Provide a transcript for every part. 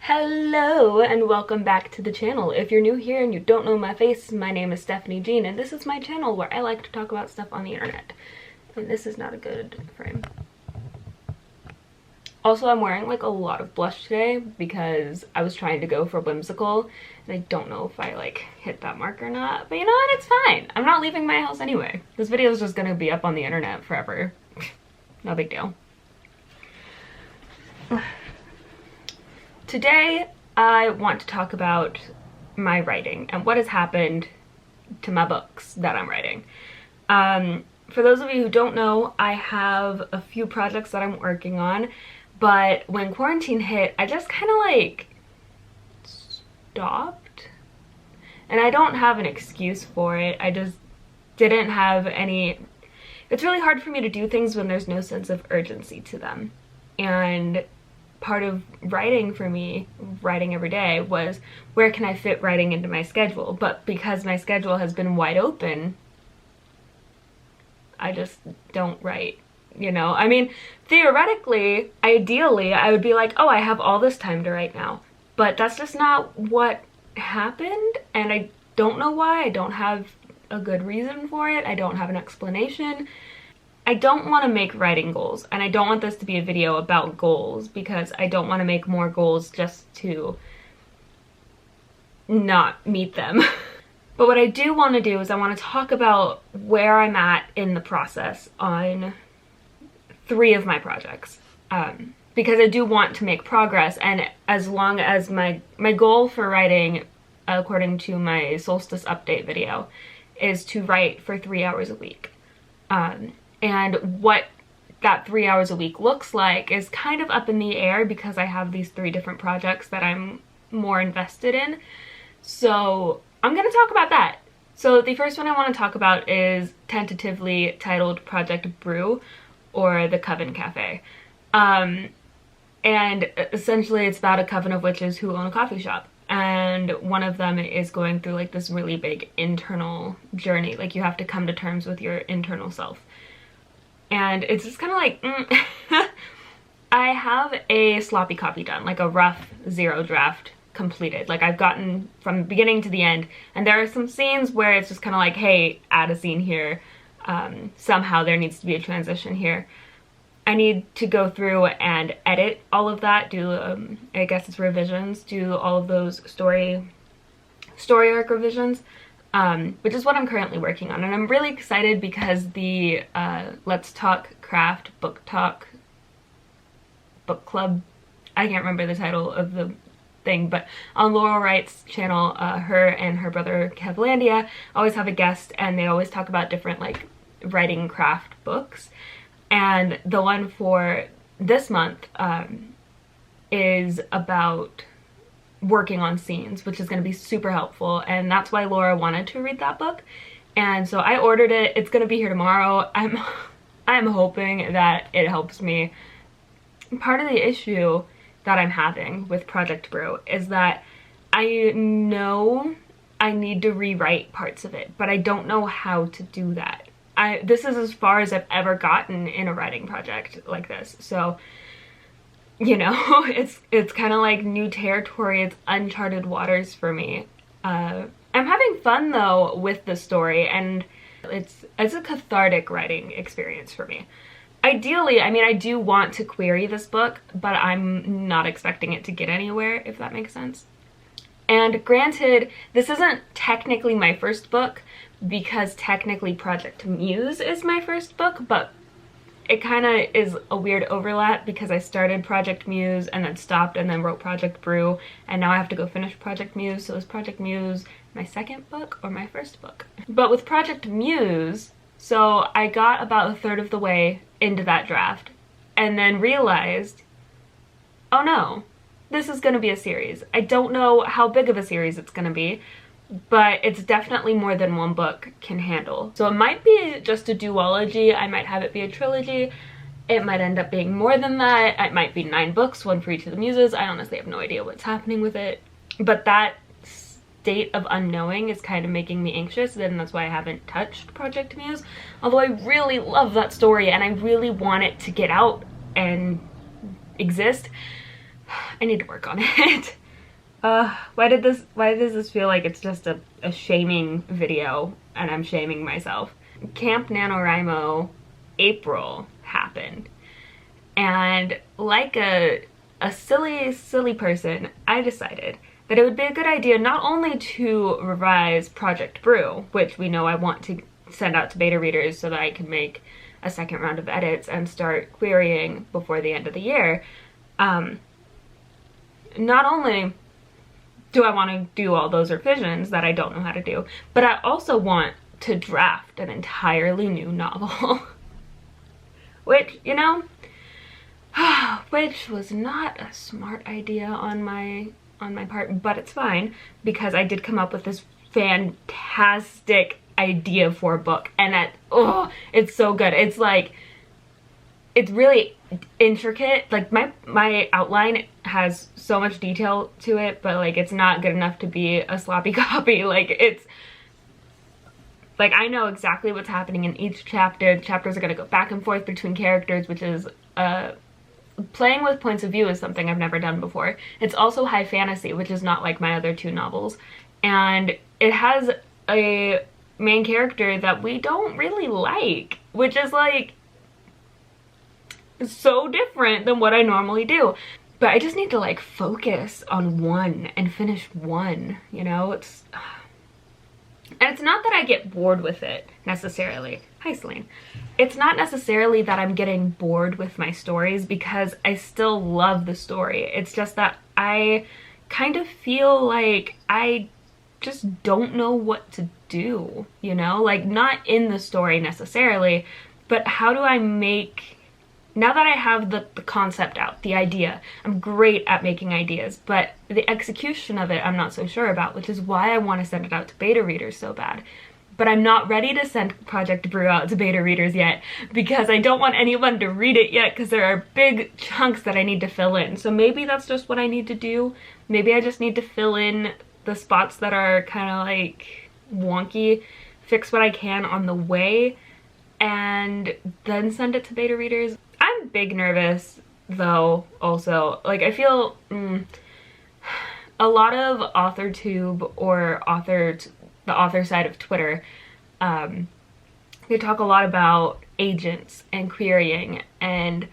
Hello and welcome back to the channel. If you're new here and you don't know my face, my name is Stephanie Jean and this is my channel where I like to talk about stuff on the internet. And this is not a good frame. Also, I'm wearing like a lot of blush today because I was trying to go for whimsical and I don't know if I like hit that mark or not, but you know what, it's fine. I'm not leaving my house anyway. This video is just gonna be up on the internet forever. No big deal. Today, I want to talk about my writing and what has happened to my books that I'm writing. For those of you who don't know, I have a few projects that I'm working on, but when quarantine hit, I just kind of like stopped. And I don't have an excuse for it. I just didn't have any... It's really hard for me to do things when there's no sense of urgency to them. And part of writing for me, writing every day, was where can I fit writing into my schedule? But because my schedule has been wide open, I just don't write, you know? I mean, theoretically, ideally, I would be like, oh, I have all this time to write now. But that's just not what happened, and I don't know why. I don't have a good reason for it. I don't have an explanation. I don't want to make writing goals, and I don't want this to be a video about goals because I don't want to make more goals just to not meet them. But what I do want to do is I want to talk about where I'm at in the process on 3 of my projects, because I do want to make progress, and as long as my goal for writing, according to my solstice update video, is to write for 3 hours a week. And what that 3 hours a week looks like is kind of up in the air because I have these 3 different projects that I'm more invested in. So I'm going to talk about that. So the first one I want to talk about is tentatively titled Project Brew, or the Coven Cafe. And essentially it's about a coven of witches who own a coffee shop. And one of them is going through like this really big internal journey. Like you have to come to terms with your internal self. And it's just kind of like, I have a sloppy copy done, like a rough 0 draft completed. Like I've gotten from the beginning to the end, and there are some scenes where it's just kind of like, hey, add a scene here. Somehow there needs to be a transition here. I need to go through and edit all of that, do, I guess it's revisions, do all of those story arc revisions. Which is what I'm currently working on, and I'm really excited because the Let's Talk Craft Book Talk Book Club, I can't remember the title of the thing, but on Laurel Wright's channel, her and her brother Kevlandia always have a guest, and they always talk about different like writing craft books, and the one for this month is about working on scenes, which is going to be super helpful, and that's why Laura wanted to read that book, and so I ordered it. It's going to be here tomorrow. I'm hoping that it helps me. Part of the issue that I'm having with Project Brew is that I know I need to rewrite parts of it, but I don't know how to do that. This is as far as I've ever gotten in a writing project like this, so you know, it's kind of like new territory. It's uncharted waters for me. I'm having fun though with the story, and it's a cathartic writing experience for me. Ideally, I mean, I do want to query this book, but I'm not expecting it to get anywhere, if that makes sense. And granted, this isn't technically my first book because technically Project Muse is my first book, but it kind of is a weird overlap because I started Project Muse and then stopped and then wrote Project Brew, and now I have to go finish Project Muse. So is Project Muse my second book or my first book? But with Project Muse, so I got about 1/3 of the way into that draft and then realized, oh no, this is going to be a series. I don't know how big of a series it's going to be, but it's definitely more than one book can handle. So it might be just a duology, I might have it be a trilogy, it might end up being more than that, it might be 9 books, 1 for each of the muses. I honestly have no idea what's happening with it, but that state of unknowing is kind of making me anxious, and that's why I haven't touched Project Muse, although I really love that story and I really want it to get out and exist. I need to work on it. Why does this feel like it's just a shaming video and I'm shaming myself? Camp NaNoWriMo April happened, and like a silly person, I decided that it would be a good idea not only to revise Project Brew, which we know I want to send out to beta readers so that I can make a second round of edits and start querying before the end of the year. Not only do I want to do all those revisions that I don't know how to do, but I also want to draft an entirely new novel. Which, you know, which was not a smart idea on my part, but it's fine because I did come up with this fantastic idea for a book, and it's so good. It's like, it's really intricate. Like my outline has so much detail to it, but like it's not good enough to be a sloppy copy. Like it's like I know exactly what's happening in each chapter. The chapters are going to go back and forth between characters, which is playing with points of view is something I've never done before. It's also high fantasy, which is not like my other two novels, and it has a main character that we don't really like, which is like so different than what I normally do. But I just need to like focus on one and finish one, you know? And it's not that I get bored with it necessarily. Hi, Celine. It's not necessarily that I'm getting bored with my stories, because I still love the story. It's just that I kind of feel like I just don't know what to do, you know? Like, not in the story necessarily, but how do I make... Now that I have the concept out, the idea, I'm great at making ideas, but the execution of it I'm not so sure about, which is why I want to send it out to beta readers so bad. But I'm not ready to send Project Brew out to beta readers yet, because I don't want anyone to read it yet, because there are big chunks that I need to fill in. So maybe that's just what I need to do. Maybe I just need to fill in the spots that are kind of like wonky, fix what I can on the way, and then send it to beta readers. I'm big nervous though also. Like I feel a lot of AuthorTube or the author side of Twitter, they talk a lot about agents and querying and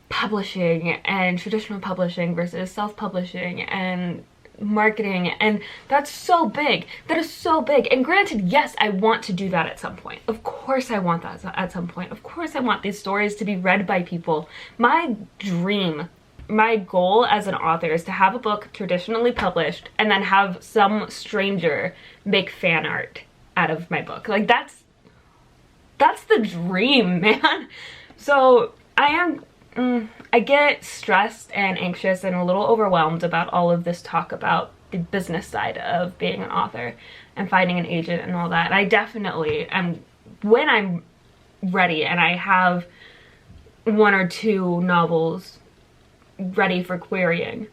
publishing and traditional publishing versus self-publishing and marketing, and that's so big. That is so big. And granted, yes, I want to do that at some point. Of course I want that at some point. Of course I want these stories to be read by people. My dream, my goal as an author is to have a book traditionally published and then have some stranger make fan art out of my book. Like that's the dream, man. So I get stressed and anxious and a little overwhelmed about all of this talk about the business side of being an author and finding an agent and all that. And I definitely am, when I'm ready and I have one or two novels ready for querying,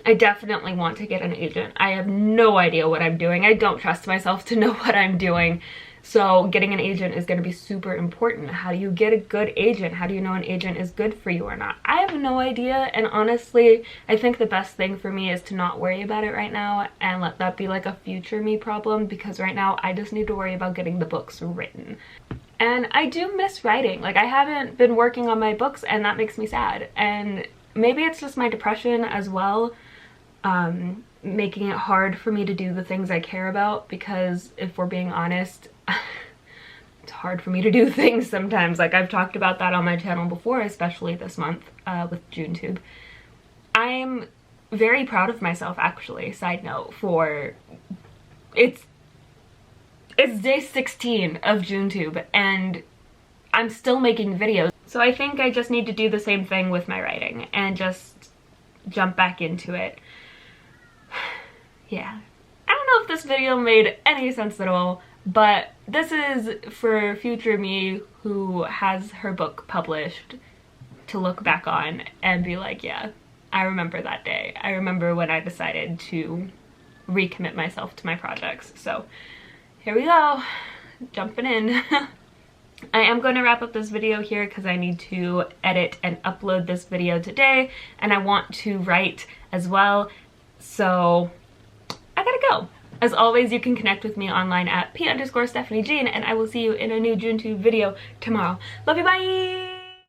I definitely want to get an agent. I have no idea what I'm doing. I don't trust myself to know what I'm doing. So getting an agent is going to be super important. How do you get a good agent? How do you know an agent is good for you or not? I have no idea, and honestly, I think the best thing for me is to not worry about it right now and let that be like a future me problem, because right now I just need to worry about getting the books written. And I do miss writing. Like I haven't been working on my books and that makes me sad. And maybe it's just my depression as well, making it hard for me to do the things I care about, because if we're being honest, it's hard for me to do things sometimes. Like I've talked about that on my channel before, especially this month with JuneTube. I'm very proud of myself, actually, side note, for it's day 16 of JuneTube and I'm still making videos. So I think I just need to do the same thing with my writing and just jump back into it. Yeah. I don't know if this video made any sense at all, but this is for future me who has her book published to look back on and be like, yeah, I remember that day. I remember when I decided to recommit myself to my projects. So here we go, jumping in. I am going to wrap up this video here because I need to edit and upload this video today, and I want to write as well, so I gotta go. As always, you can connect with me online at p_StephanieJean, and I will see you in a new JuneTube video tomorrow. Love you, bye!